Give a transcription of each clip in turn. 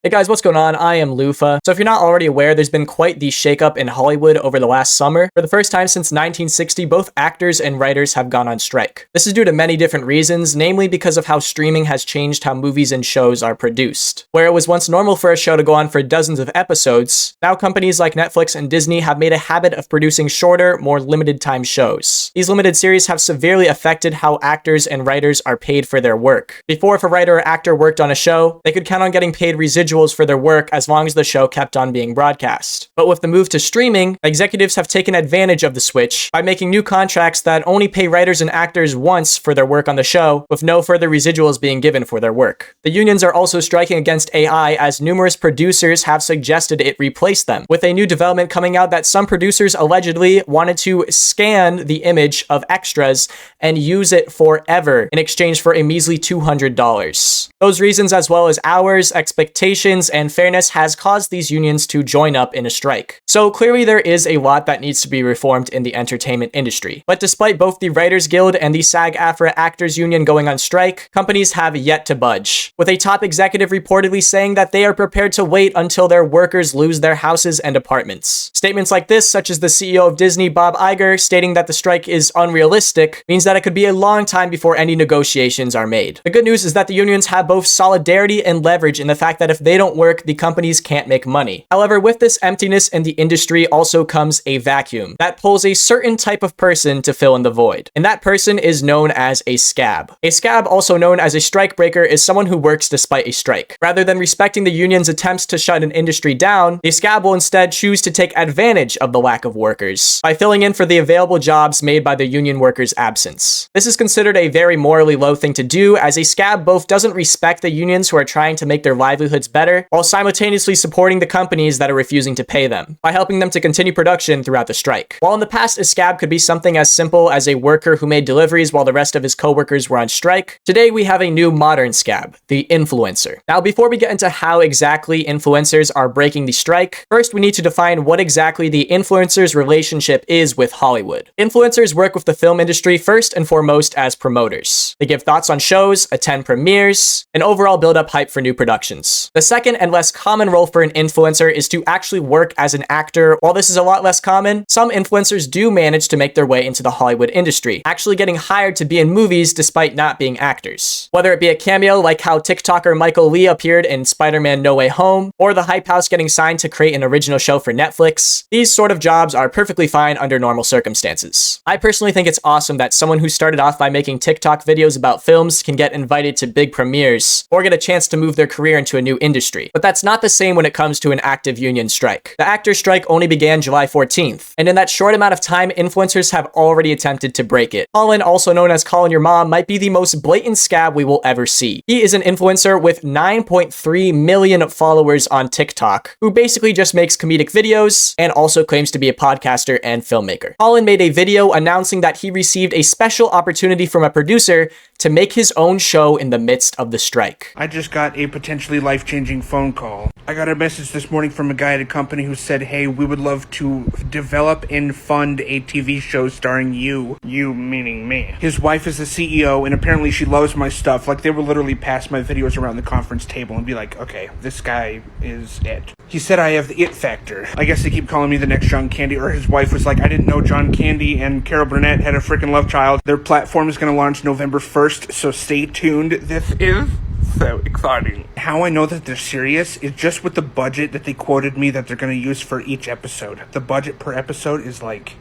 Hey guys, what's going on? iAmLufa. So if you're not already aware, there's been quite the shakeup in Hollywood over the last summer. For the first time since 1960, both actors and writers have gone on strike. This is due to many different reasons, namely because of how streaming has changed how movies and shows are produced. Where it was once normal for a show to go on for dozens of episodes, now companies like Netflix and Disney have made a habit of producing shorter, more limited time shows. These limited series have severely affected how actors and writers are paid for their work. Before, if a writer or actor worked on a show, they could count on getting paid residuals for their work as long as the show kept on being broadcast. But with the move to streaming, executives have taken advantage of the switch by making new contracts that only pay writers and actors once for their work on the show, with no further residuals being given for their work. The unions are also striking against AI, as numerous producers have suggested it replace them, with a new development coming out that some producers allegedly wanted to scan the image of extras and use it forever in exchange for a measly $200. Those reasons, as well as hours, expectations, and fairness, has caused these unions to join up in a strike. So clearly there is a lot that needs to be reformed in the entertainment industry. But despite both the Writers Guild and the SAG-AFTRA Actors Union going on strike, companies have yet to budge, with a top executive reportedly saying that they are prepared to wait until their workers lose their houses and apartments. Statements like this, such as the CEO of Disney, Bob Iger, stating that the strike is unrealistic, means that it could be a long time before any negotiations are made. The good news is that the unions have both solidarity and leverage in the fact that if they don't work, the companies can't make money. However, with this emptiness in the industry also comes a vacuum that pulls a certain type of person to fill in the void. And that person is known as a scab. A scab, also known as a strike breaker, is someone who works despite a strike. Rather than respecting the union's attempts to shut an industry down, the scab will instead choose to take advantage of the lack of workers by filling in for the available jobs made by the union workers' absence. This is considered a very morally low thing to do, as a scab both doesn't respect the unions who are trying to make their livelihoods better, while simultaneously supporting the companies that are refusing to pay them by helping them to continue production throughout the strike. While in the past a scab could be something as simple as a worker who made deliveries while the rest of his co-workers were on strike, today we have a new modern scab, the influencer. Now, before we get into how exactly influencers are breaking the strike, first we need to define what exactly the influencer's relationship is with Hollywood. Influencers work with the film industry first and foremost as promoters. They give thoughts on shows, attend premieres, and overall build up hype for new productions. The second and less common role for an influencer is to actually work as an actor. While this is a lot less common, some influencers do manage to make their way into the Hollywood industry, actually getting hired to be in movies despite not being actors. Whether it be a cameo like how TikToker Michael Lee appeared in Spider-Man No Way Home, or the Hype House getting signed to create an original show for Netflix, these sort of jobs are perfectly fine under normal circumstances. I personally think it's awesome that someone who started off by making TikTok videos about films can get invited to big premieres, or get a chance to move their career into a new industry. But that's not the same when it comes to an active union strike. The actors' strike only began July 14th, and in that short amount of time, influencers have already attempted to break it. Colin, also known as Colin Your Mom, might be the most blatant scab we will ever see. He is an influencer with 9.3 million followers on TikTok, who basically just makes comedic videos and also claims to be a podcaster and filmmaker. Colin made a video announcing that he received a special opportunity from a producer to make his own show in the midst of the strike. I just got a potentially life-changing phone call. I got a message this morning from a guy at a company who said, hey, we would love to develop and fund a TV show starring you. You meaning me. His wife is the CEO, and apparently she loves my stuff. Like, they would literally pass my videos around the conference table and be like, okay, this guy is it. He said I have the it factor. I guess they keep calling me the next John Candy, or his wife was like, I didn't know John Candy and Carol Burnett had a freaking love child. Their platform is going to launch November 1st, so stay tuned. This is so exciting. How I know that they're serious is just with the budget that they quoted me that they're going to use for each episode. The budget per episode is like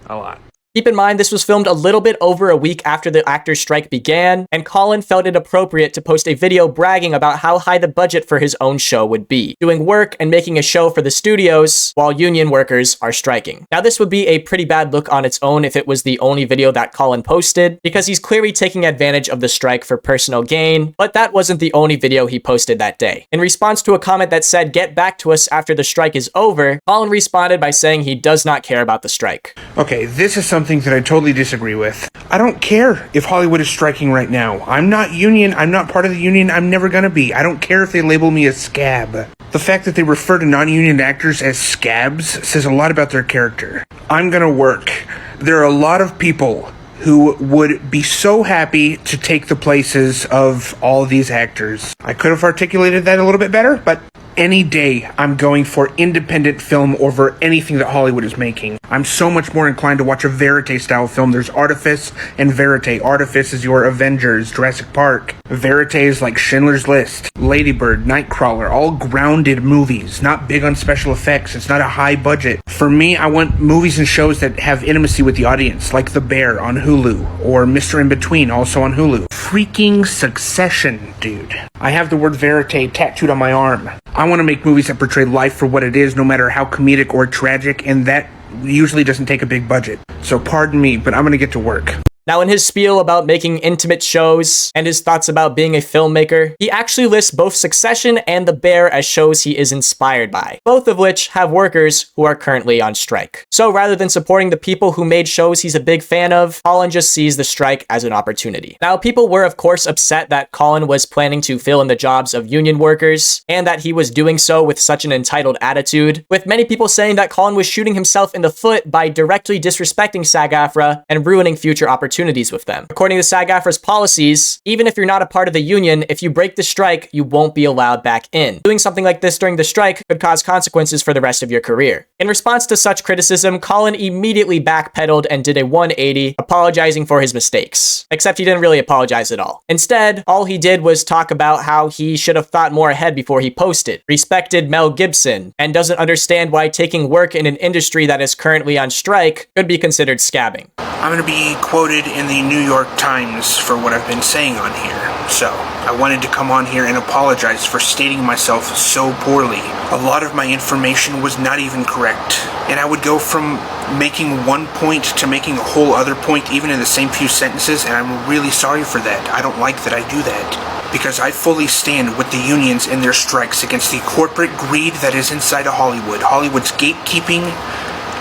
a lot. Keep in mind, this was filmed a little bit over a week after the actors' strike began, and Colin felt it appropriate to post a video bragging about how high the budget for his own show would be, doing work and making a show for the studios while union workers are striking. Now, this would be a pretty bad look on its own if it was the only video that Colin posted, because he's clearly taking advantage of the strike for personal gain, but that wasn't the only video he posted that day. In response to a comment that said, "Get back to us after the strike is over," Colin responded by saying he does not care about the strike. Okay, this is something that I totally disagree with. I don't care if Hollywood is striking right now. I'm not union. I'm not part of the union. I'm never gonna be. I don't care if they label me a scab. The fact that they refer to non-union actors as scabs says a lot about their character. I'm gonna work. There are a lot of people who would be so happy to take the places of all these actors. I could have articulated that a little bit better, but any day I'm going for independent film over anything that Hollywood is making. I'm so much more inclined to watch a verite style film. There's artifice and verite. Artifice is your Avengers, Jurassic Park. Verite is like Schindler's List, Lady Bird, Nightcrawler, all grounded movies, not big on special effects. It's not a high budget. For me, I want movies and shows that have intimacy with the audience, like The Bear on Hulu, or Mr. In Between, also on Hulu. Freaking Succession, dude. I have the word verite tattooed on my arm. I want to make movies that portray life for what it is, no matter how comedic or tragic, and that usually doesn't take a big budget. So pardon me, but I'm going to get to work. Now, in his spiel about making intimate shows and his thoughts about being a filmmaker, he actually lists both Succession and The Bear as shows he is inspired by, both of which have workers who are currently on strike. So rather than supporting the people who made shows he's a big fan of, Colin just sees the strike as an opportunity. Now, people were of course upset that Colin was planning to fill in the jobs of union workers, and that he was doing so with such an entitled attitude, with many people saying that Colin was shooting himself in the foot by directly disrespecting SAG-AFTRA and ruining future opportunities with them. According to SAG-AFTRA's policies, even if you're not a part of the union, if you break the strike, you won't be allowed back in. Doing something like this during the strike could cause consequences for the rest of your career. In response to such criticism, Colin immediately backpedaled and did a 180, apologizing for his mistakes. Except he didn't really apologize at all. Instead, all he did was talk about how he should have thought more ahead before he posted, respected Mel Gibson, and doesn't understand why taking work in an industry that is currently on strike could be considered scabbing. I'm going to be quoted in the New York Times for what I've been saying on here, so I wanted to come on here and apologize for stating myself so poorly. A lot of my information was not even correct, and I would go from making one point to making a whole other point even in the same few sentences, and I'm really sorry for that. I don't like that I do that, because I fully stand with the unions in their strikes against the corporate greed that is inside of Hollywood. Hollywood's gatekeeping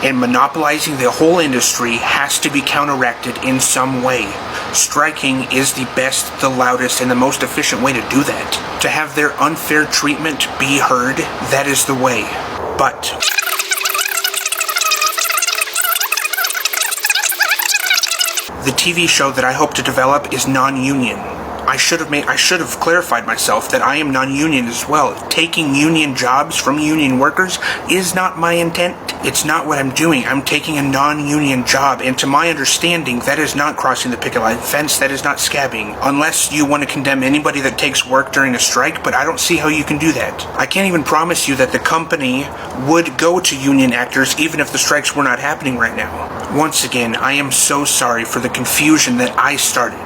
and monopolizing the whole industry has to be counteracted in some way. Striking is the best, the loudest, and the most efficient way to do that. To have their unfair treatment be heard, that is the way. But the TV show that I hope to develop is non-union. I should have clarified myself that I am non-union as well. Taking union jobs from union workers is not my intent. It's not what I'm doing. I'm taking a non-union job, and to my understanding, that is not crossing the picket line fence. That is not scabbing. Unless you want to condemn anybody that takes work during a strike, but I don't see how you can do that. I can't even promise you that the company would go to union actors even if the strikes were not happening right now. Once again, I am so sorry for the confusion that I started.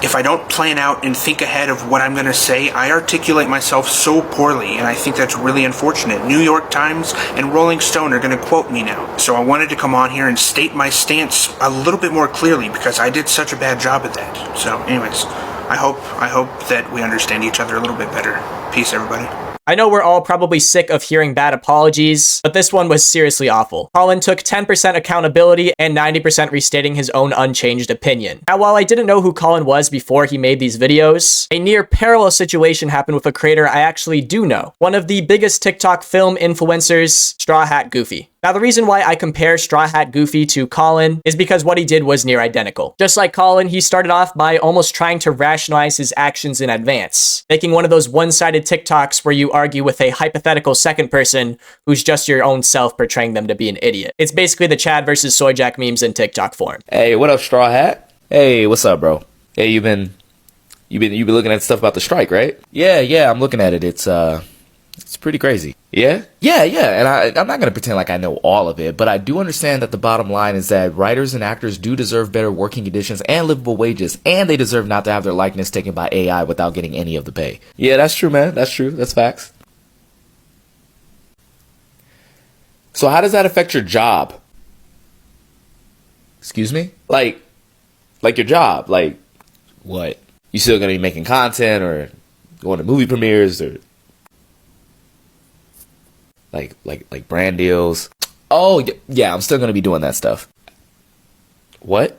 If I don't plan out and think ahead of what I'm going to say, I articulate myself so poorly, and I think that's really unfortunate. New York Times and Rolling Stone are going to quote me now. So I wanted to come on here and state my stance a little bit more clearly because I did such a bad job at that. So anyways, I hope that we understand each other a little bit better. Peace, everybody. I know we're all probably sick of hearing bad apologies, but this one was seriously awful. Colin took 10% accountability and 90% restating his own unchanged opinion. Now, while I didn't know who Colin was before he made these videos, a near parallel situation happened with a creator I actually do know. One of the biggest TikTok film influencers, Straw Hat Goofy. Now, the reason why I compare Straw Hat Goofy to Colin is because what he did was near identical. Just like Colin, he started off by almost trying to rationalize his actions in advance, making one of those one-sided TikToks where you argue with a hypothetical second person who's just your own self portraying them to be an idiot. It's basically the Chad versus Soy Jack memes in TikTok form. Hey, what up, Straw Hat? Hey, what's up, bro? Hey, you've been looking at stuff about the strike, right? Yeah, I'm looking at it. It's pretty crazy. Yeah. And I'm not going to pretend like I know all of it, but I do understand that the bottom line is that writers and actors do deserve better working conditions and livable wages, and they deserve not to have their likeness taken by AI without getting any of the pay. Yeah, that's true, man. That's true. That's facts. So how does that affect your job? Excuse me? Like your job. Like, what? You still going to be making content or going to movie premieres or like brand deals? Oh, yeah, I'm still going to be doing that stuff. What?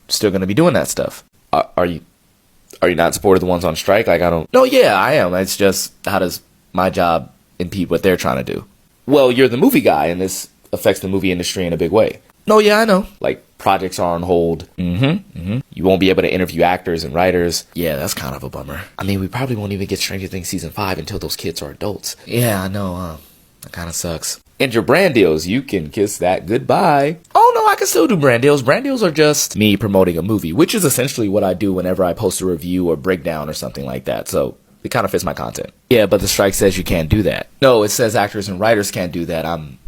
Still going to be doing that stuff. Are you not supportive of the ones on strike? Like, I don't... No, yeah, I am. It's just, how does my job impede what they're trying to do? Well, you're the movie guy, and this affects the movie industry in a big way. No, yeah, I know. Like, projects are on hold. You won't be able to interview actors and writers. Yeah, that's kind of a bummer. I mean, we probably won't even get Stranger Things Season 5 until those kids are adults. Yeah, I know, that kind of sucks. And your brand deals, you can kiss that goodbye. Oh no, I can still do brand deals. Brand deals are just me promoting a movie, which is essentially what I do whenever I post a review or breakdown or something like that. So it kind of fits my content. Yeah, but the strike says you can't do that. No, it says actors and writers can't do that. I'm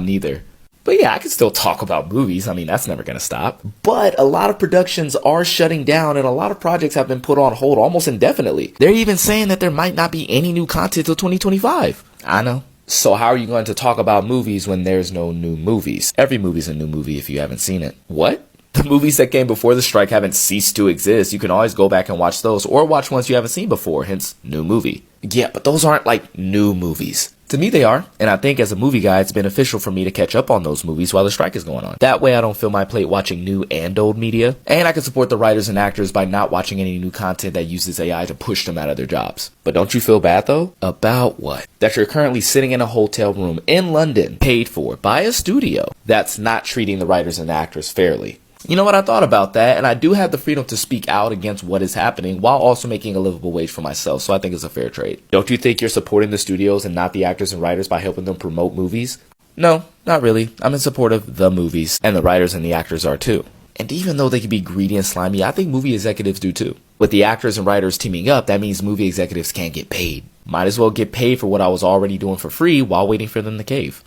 neither. But yeah, I can still talk about movies. I mean, that's never going to stop. But a lot of productions are shutting down and a lot of projects have been put on hold almost indefinitely. They're even saying that there might not be any new content till 2025. I know. So how are you going to talk about movies when there's no new movies? Every movie's a new movie if you haven't seen it. What? The movies that came before the strike haven't ceased to exist. You can always go back and watch those or watch ones you haven't seen before, hence new movie. Yeah, but those aren't like new movies. To me, they are, and I think as a movie guy, it's beneficial for me to catch up on those movies while the strike is going on. That way I don't fill my plate watching new and old media, and I can support the writers and actors by not watching any new content that uses AI to push them out of their jobs. But don't you feel bad though? About what? That you're currently sitting in a hotel room in London, paid for by a studio that's not treating the writers and actors fairly. You know what, I thought about that, and I do have the freedom to speak out against what is happening while also making a livable wage for myself, so I think it's a fair trade. Don't you think you're supporting the studios and not the actors and writers by helping them promote movies? No, not really. I'm in support of the movies, and the writers and the actors are too. And even though they can be greedy and slimy, I think movie executives do too. With the actors and writers teaming up, that means movie executives can't get paid. Might as well get paid for what I was already doing for free while waiting for them to cave.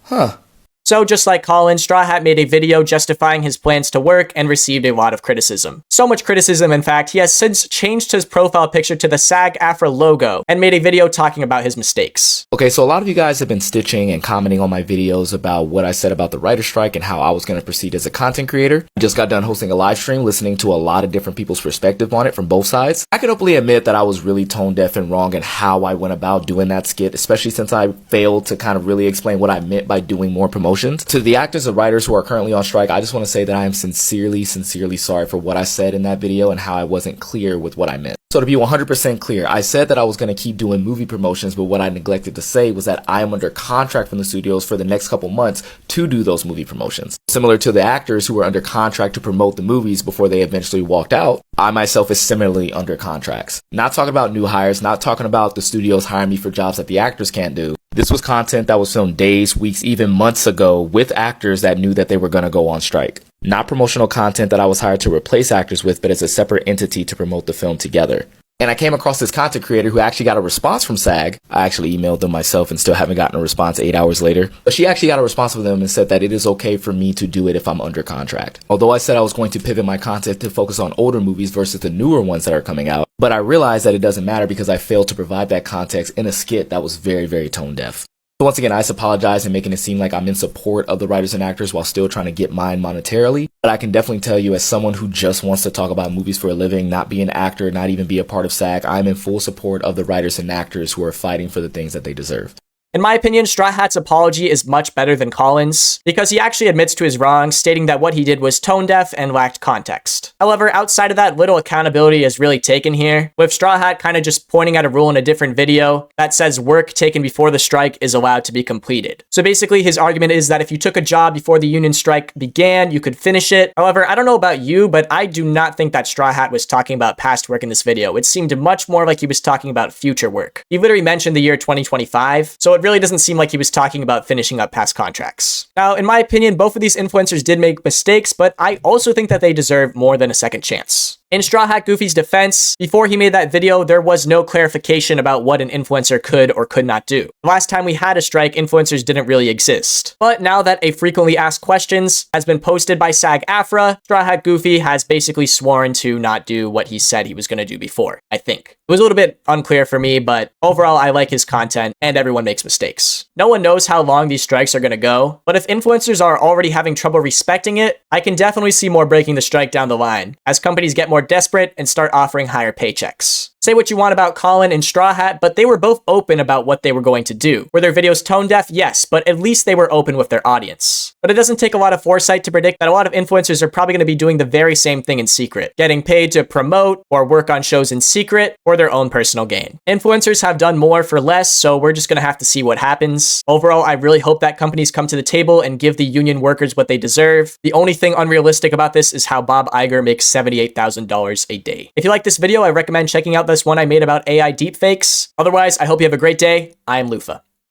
Huh. So just like Colin, Straw Hat made a video justifying his plans to work and received a lot of criticism. So much criticism, in fact, he has since changed his profile picture to the SAG-AFTRA logo and made a video talking about his mistakes. Okay, so a lot of you guys have been stitching and commenting on my videos about what I said about the writer's strike and how I was going to proceed as a content creator. I just got done hosting a live stream, listening to a lot of different people's perspective on it from both sides. I can openly admit that I was really tone deaf and wrong in how I went about doing that skit, especially since I failed to kind of really explain what I meant by doing more promotions. To the actors and writers who are currently on strike, I just want to say that I am sincerely sorry for what I said in that video and how I wasn't clear with what I meant. So to be 100% clear, I said that I was going to keep doing movie promotions, but what I neglected to say was that I am under contract from the studios for the next couple months to do those movie promotions. Similar to the actors who were under contract to promote the movies before they eventually walked out, I myself is similarly under contracts. Not talking about new hires, not talking about the studios hiring me for jobs that the actors can't do. This was content that was filmed days, weeks, even months ago with actors that knew that they were going to go on strike. Not promotional content that I was hired to replace actors with, but as a separate entity to promote the film together. And I came across this content creator who actually got a response from SAG. I actually emailed them myself and still haven't gotten a response 8 hours later. But she actually got a response from them and said that it is okay for me to do it if I'm under contract. Although I said I was going to pivot my content to focus on older movies versus the newer ones that are coming out. But I realized that it doesn't matter because I failed to provide that context in a skit that was very tone deaf. So once again, I just apologize in making it seem like I'm in support of the writers and actors while still trying to get mine monetarily. But I can definitely tell you, as someone who just wants to talk about movies for a living, not be an actor, not even be a part of SAG, I'm in full support of the writers and actors who are fighting for the things that they deserve. In my opinion, Straw Hat's apology is much better than Colin's, because he actually admits to his wrongs, stating that what he did was tone deaf and lacked context. However, outside of that, little accountability is really taken here, with Straw Hat kind of just pointing out a rule in a different video that says work taken before the strike is allowed to be completed. So basically, his argument is that if you took a job before the union strike began, you could finish it. However, I don't know about you, but I do not think that Straw Hat was talking about past work in this video. It seemed much more like he was talking about future work. He literally mentioned the year 2025, so it really doesn't seem like he was talking about finishing up past contracts. Now, in my opinion, both of these influencers did make mistakes, but I also think that they deserve more than a second chance. In Straw Hat Goofy's defense, before he made that video, there was no clarification about what an influencer could or could not do. The last time we had a strike, influencers didn't really exist. But now that a frequently asked questions has been posted by SAG-AFTRA, Straw Hat Goofy has basically sworn to not do what he said he was going to do before, I think. It was a little bit unclear for me, but overall I like his content, and everyone makes mistakes. No one knows how long these strikes are going to go, but if influencers are already having trouble respecting it, I can definitely see more breaking the strike down the line, as companies get more desperate and start offering higher paychecks. Say what you want about Colin and Straw Hat, but they were both open about what they were going to do. Were their videos tone deaf? Yes, but at least they were open with their audience. But it doesn't take a lot of foresight to predict that a lot of influencers are probably going to be doing the very same thing in secret, getting paid to promote or work on shows in secret for their own personal gain. Influencers have done more for less, so we're just going to have to see what happens. Overall, I really hope that companies come to the table and give the union workers what they deserve. The only thing unrealistic about this is how Bob Iger makes $78,000 a day. If you like this video, I recommend checking out this one I made about AI deepfakes. Otherwise, I hope you have a great day. iAmLufa.